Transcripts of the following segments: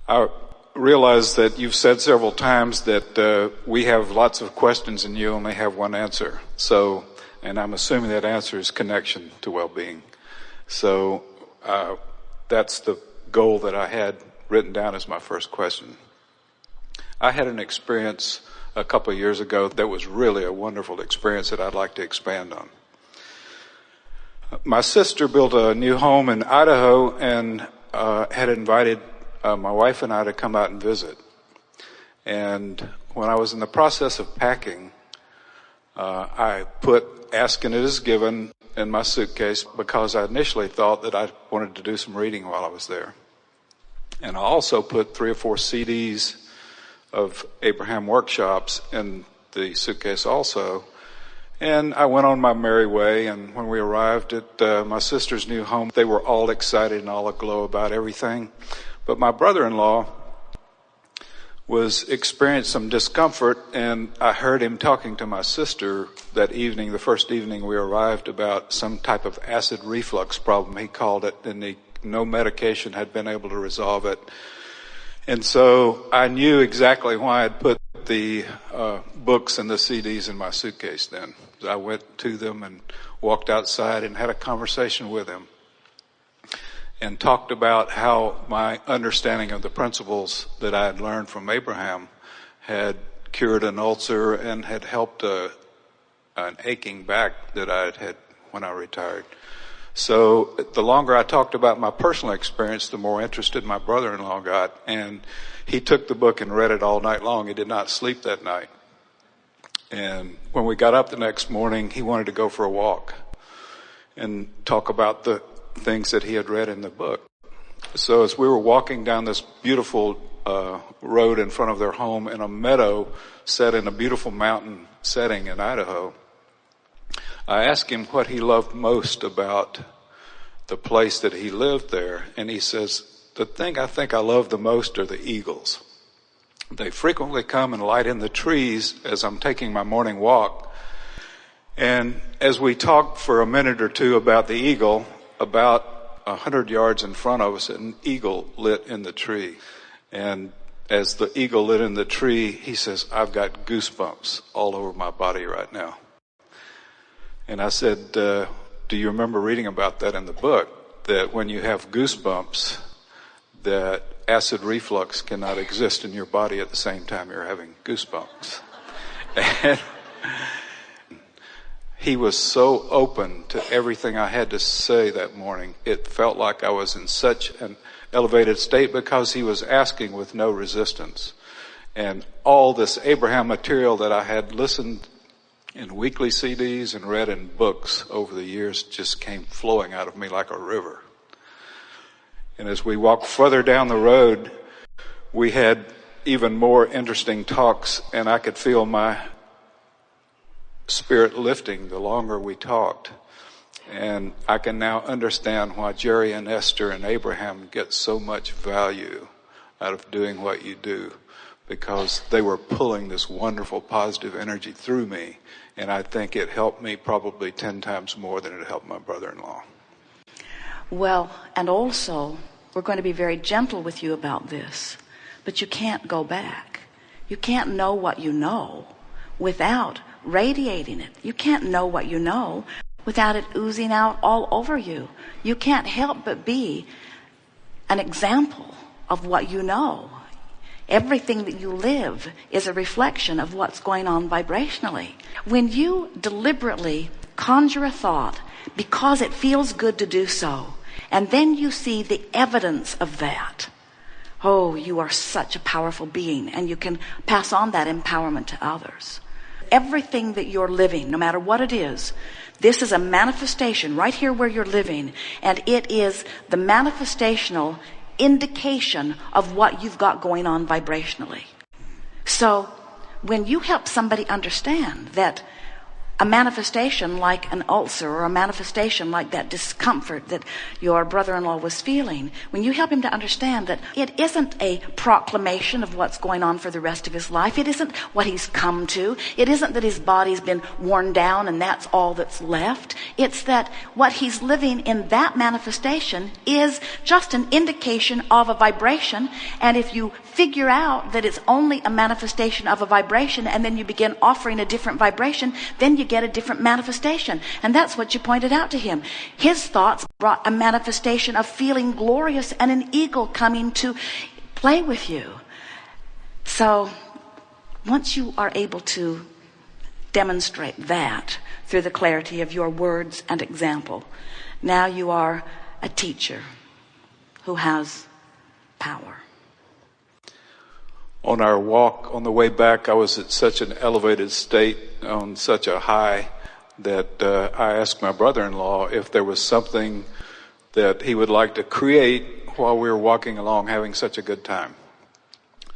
I realize that you've said several times that we have lots of questions and you only have one answer. So, and I'm assuming that answer is connection to well-being. So that's the goal that I had written down as my first question. I had an experience a couple of years ago that was really a wonderful experience that I'd like to expand on. My sister built a new home in Idaho and had invited my wife and I to come out and visit. And when I was in the process of packing, I put Asking It Is Given in my suitcase because I initially thought that I wanted to do some reading while I was there. And I also put 3 or 4 CDs of Abraham workshops in the suitcase also. And I went on my merry way, and when we arrived at my sister's new home, they were all excited and all aglow about everything. But my brother-in-law was experiencing some discomfort, and I heard him talking to my sister that evening, the first evening we arrived, about some type of acid reflux problem, he called it, and no medication had been able to resolve it. And so I knew exactly why I'd put the books and the CDs in my suitcase then. I went to them and walked outside and had a conversation with him and talked about how my understanding of the principles that I had learned from Abraham had cured an ulcer and had helped an aching back that I had when I retired. So the longer I talked about my personal experience, the more interested my brother-in-law got. And he took the book and read it all night long. He did not sleep that night. And when we got up the next morning, he wanted to go for a walk and talk about the things that he had read in the book. So as we were walking down this beautiful road in front of their home in a meadow set in a beautiful mountain setting in Idaho, I asked him what he loved most about the place that he lived there. And he says, the thing I think I love the most are the eagles. They frequently come and light in the trees as I'm taking my morning walk. And as we talked for a minute or two about the eagle, about 100 yards in front of us, an eagle lit in the tree. And as the eagle lit in the tree, he says, I've got goosebumps all over my body right now. And I said, do you remember reading about that in the book? That when you have goosebumps, that acid reflux cannot exist in your body at the same time you're having goosebumps. And he was so open to everything I had to say that morning. It felt like I was in such an elevated state because he was asking with no resistance. And all this Abraham material that I had listened in weekly CDs and read in books over the years just came flowing out of me like a river. And as we walked further down the road, we had even more interesting talks, and I could feel my spirit lifting the longer we talked. And I can now understand why Jerry and Esther and Abraham get so much value out of doing what you do, because they were pulling this wonderful positive energy through me. And I think it helped me probably 10 times more than it helped my brother-in-law. Well, and also, we're going to be very gentle with you about this, but you can't go back. You can't know what you know without radiating it. You can't know what you know without it oozing out all over you. You can't help but be an example of what you know. Everything that you live is a reflection of what's going on vibrationally. When you deliberately conjure a thought because it feels good to do so, and then you see the evidence of that, oh, you are such a powerful being, and you can pass on that empowerment to others. Everything that you're living, no matter what it is, this is a manifestation right here where you're living, and it is the manifestational indication of what you've got going on vibrationally. So when you help somebody understand that a manifestation like an ulcer, or a manifestation like that discomfort that your brother-in-law was feeling, when you help him to understand that it isn't a proclamation of what's going on for the rest of his life, it isn't what he's come to, it isn't that his body's been worn down and that's all that's left, it's that what he's living in that manifestation is just an indication of a vibration. And if you figure out that it's only a manifestation of a vibration, and then you begin offering a different vibration, then you get a different manifestation. And that's what you pointed out to him. His thoughts brought a manifestation of feeling glorious and an eagle coming to play with you. So once you are able to demonstrate that through the clarity of your words and example, now you are a teacher who has power. On our walk on the way back, I was at such an elevated state, on such a high, that I asked my brother-in-law if there was something that he would like to create while we were walking along having such a good time.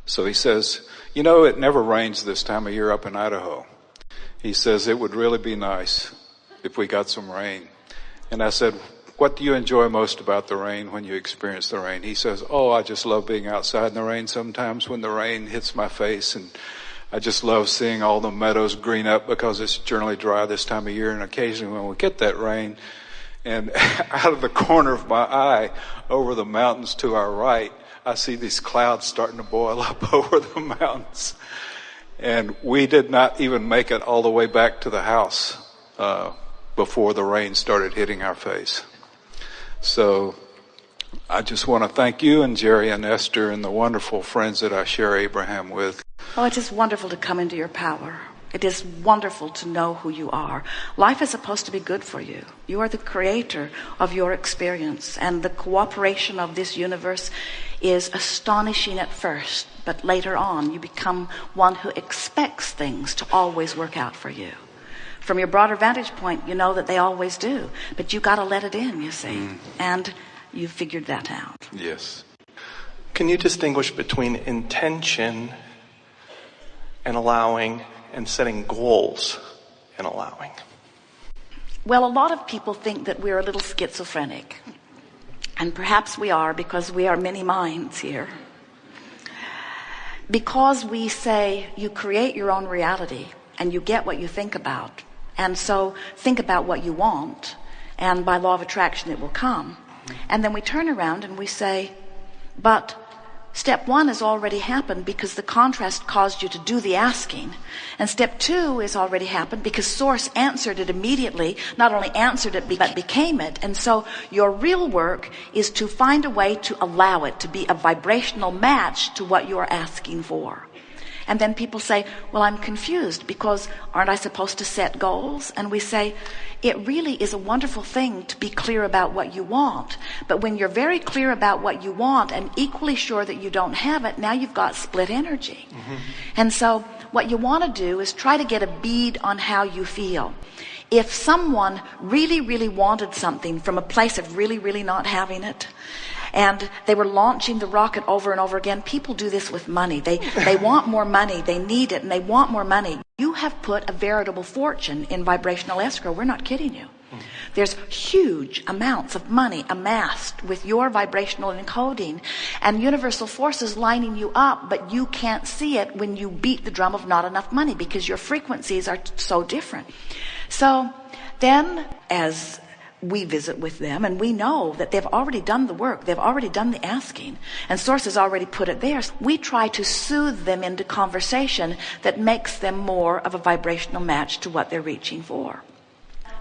So he says, you know, it never rains this time of year up in Idaho. He says, it would really be nice if we got some rain. And I said, what do you enjoy most about the rain when you experience the rain? He says, oh, I just love being outside in the rain sometimes when the rain hits my face, and I just love seeing all the meadows green up because it's generally dry this time of year, and occasionally when we get that rain, and out of the corner of my eye over the mountains to our right, I see these clouds starting to boil up over the mountains. And we did not even make it all the way back to the house before the rain started hitting our face. So I just want to thank you and Jerry and Esther and the wonderful friends that I share Abraham with. Oh, it is wonderful to come into your power. It is wonderful to know who you are. Life is supposed to be good for you. You are the creator of your experience, and the cooperation of this universe is astonishing at first, but later on you become one who expects things to always work out for you. From your broader vantage point, you know that they always do, but you got to let it in, you see, and you figured that out. Yes. Can you distinguish between intention and allowing, and setting goals and allowing? Well, a lot of people think that we're a little schizophrenic, and perhaps we are, because we are many minds here. Because we say you create your own reality and you get what you think about. And so think about what you want, and by law of attraction it will come. And then we turn around and we say, but step one has already happened because the contrast caused you to do the asking. And step two has already happened because source answered it immediately, not only answered it, but became it. And so your real work is to find a way to allow it to be a vibrational match to what you're asking for. And then people say, well, I'm confused because aren't I supposed to set goals? And we say, it really is a wonderful thing to be clear about what you want. But when you're very clear about what you want and equally sure that you don't have it, now you've got split energy. And so what you want to do is try to get a bead on how you feel. If someone really, really wanted something from a place of really, really not having it, and they were launching the rocket over and over again. People do this with money. They want more money. They need it, and they want more money. You have put a veritable fortune in vibrational escrow. We're not kidding you. There's huge amounts of money amassed with your vibrational encoding and universal forces lining you up, but you can't see it when you beat the drum of not enough money because your frequencies are so different. So then, as we visit with them and we know that they've already done the work, they've already done the asking, and source has already put it there, we try to soothe them into conversation that makes them more of a vibrational match to what they're reaching for.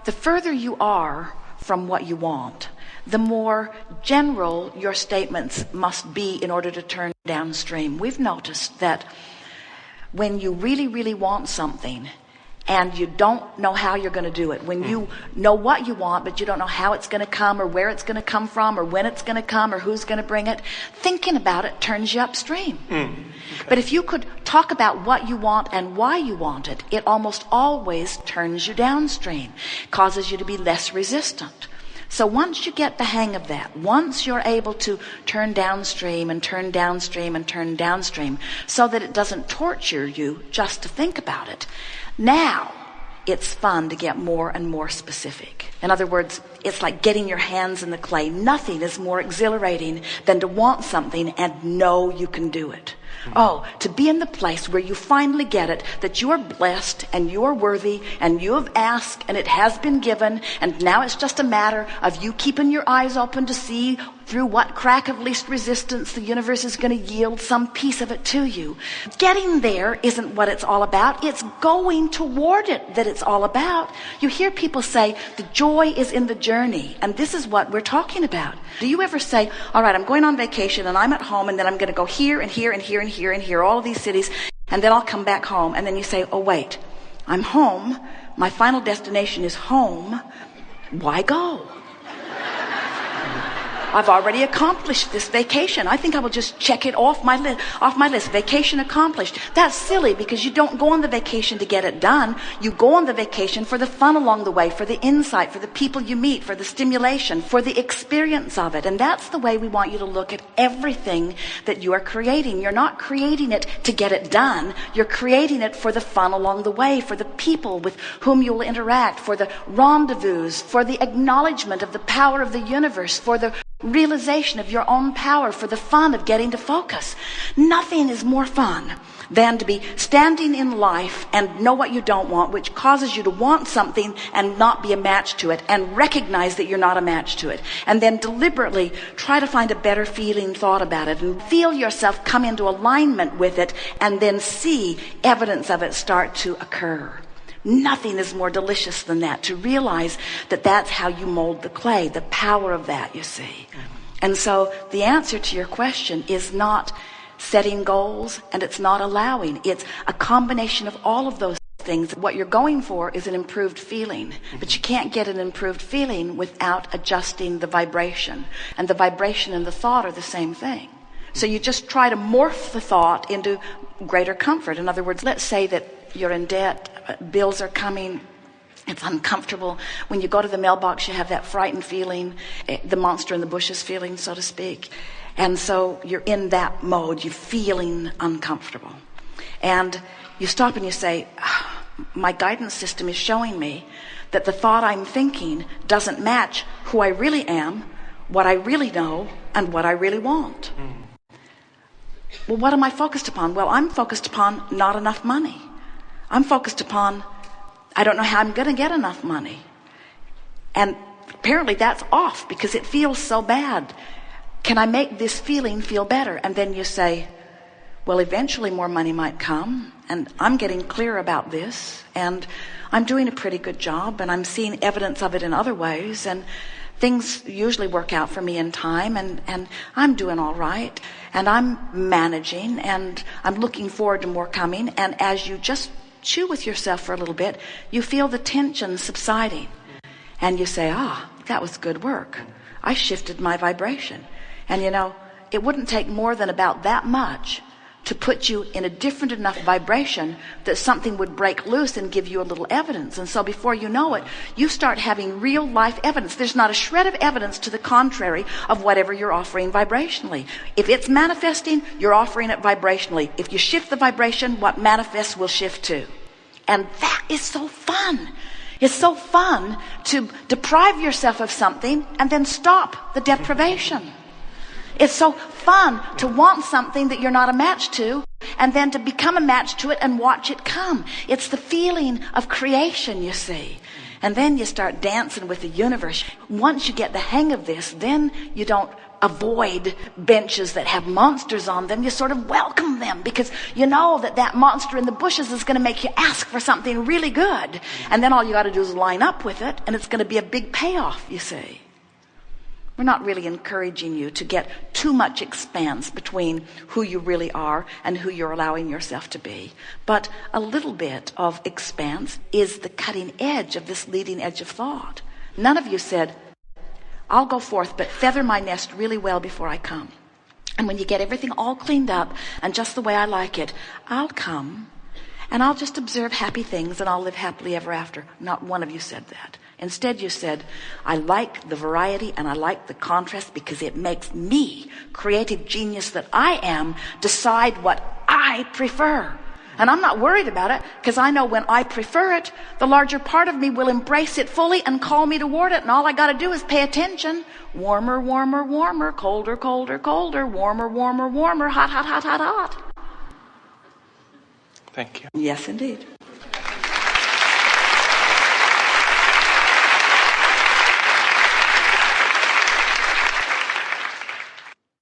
The further you are from what you want, the more general your statements must be in order to turn downstream. We've noticed that when you really, really want something and you don't know how you're going to do it, when you know what you want but you don't know how it's going to come or where it's going to come from or when it's going to come or who's going to bring it, thinking about it turns you upstream. Okay. But if you could talk about what you want and why you want it, it almost always turns you downstream, causes you to be less resistant. So once you get the hang of that, once you're able to turn downstream and turn downstream and turn downstream so that it doesn't torture you just to think about it, now it's fun to get more and more specific. In other words, it's like getting your hands in the clay. Nothing is more exhilarating than to want something and know you can do it. Oh, to be in the place where you finally get it, that you are blessed and you are worthy and you have asked and it has been given, and now it's just a matter of you keeping your eyes open to see through what crack of least resistance the universe is going to yield some piece of it to you. Getting there isn't what it's all about. It's going toward it that it's all about. You hear people say the joy is in the journey, and this is what we're talking about. Do you ever say, all right, I'm going on vacation and I'm at home and then I'm going to go here and here and here and here and here, all of these cities, and then I'll come back home, and then you say, oh wait, I'm home, my final destination is home, why go? I've already accomplished this vacation. I think I will just check it off my list. Vacation accomplished. That's silly, because you don't go on the vacation to get it done. You go on the vacation for the fun along the way, for the insight, for the people you meet, for the stimulation, for the experience of it. And that's the way we want you to look at everything that you are creating. You're not creating it to get it done. You're creating it for the fun along the way, for the people with whom you'll interact, for the rendezvous, for the acknowledgement of the power of the universe, for the realization of your own power, for the fun of getting to focus. Nothing is more fun than to be standing in life and know what you don't want, which causes you to want something and not be a match to it, and recognize that you're not a match to it, and then deliberately try to find a better feeling thought about it and feel yourself come into alignment with it, and then see evidence of it start to occur. Nothing is more delicious than that, to realize that that's how you mold the clay, the power of that, you see. And so the answer to your question is not setting goals, and it's not allowing. It's a combination of all of those things. What you're going for is an improved feeling, but you can't get an improved feeling without adjusting the vibration. And the vibration and the thought are the same thing. So you just try to morph the thought into greater comfort. In other words, let's say that you're in debt, bills are coming, it's uncomfortable. When you go to the mailbox, you have that frightened feeling, the monster in the bushes feeling, so to speak. And so you're in that mode, you're feeling uncomfortable. And you stop and you say, my guidance system is showing me that the thought I'm thinking doesn't match who I really am, what I really know, and what I really want. Well, what am I focused upon? Well, I'm focused upon not enough money. I'm focused upon, I don't know how I'm going to get enough money. And apparently that's off, because it feels so bad. Can I make this feeling feel better? And then you say, well, eventually more money might come, and I'm getting clear about this, and I'm doing a pretty good job, and I'm seeing evidence of it in other ways, and things usually work out for me in time, and I'm doing all right, and I'm managing, and I'm looking forward to more coming. And as you just chew with yourself for a little bit, you feel the tension subsiding, and you say, that was good work. I shifted my vibration. And you know, it wouldn't take more than about that much to put you in a different enough vibration that something would break loose and give you a little evidence. And so before you know it, you start having real life evidence. There's not a shred of evidence to the contrary of whatever you're offering vibrationally. If it's manifesting, you're offering it vibrationally. If you shift the vibration, what manifests will shift too. And that is so fun. It's so fun to deprive yourself of something and then stop the deprivation. It's so fun to want something that you're not a match to, and then to become a match to it and watch it come. It's the feeling of creation, you see. And then you start dancing with the universe. Once you get the hang of this, then you don't avoid benches that have monsters on them. You sort of welcome them, because you know that that monster in the bushes is going to make you ask for something really good. And then all you got to do is line up with it, and it's going to be a big payoff, you see. We're not really encouraging you to get too much expanse between who you really are and who you're allowing yourself to be. But a little bit of expanse is the cutting edge of this leading edge of thought. None of you said, I'll go forth, but feather my nest really well before I come. And when you get everything all cleaned up and just the way I like it, I'll come and I'll just observe happy things and I'll live happily ever after. Not one of you said that. Instead, you said, I like the variety and I like the contrast, because it makes me, creative genius that I am, decide what I prefer. And I'm not worried about it, because I know when I prefer it, the larger part of me will embrace it fully and call me toward it. And all I got to do is pay attention. Warmer, warmer, warmer, colder, colder, colder, warmer, warmer, warmer, hot, hot, hot, hot, hot. Thank you. Yes, indeed.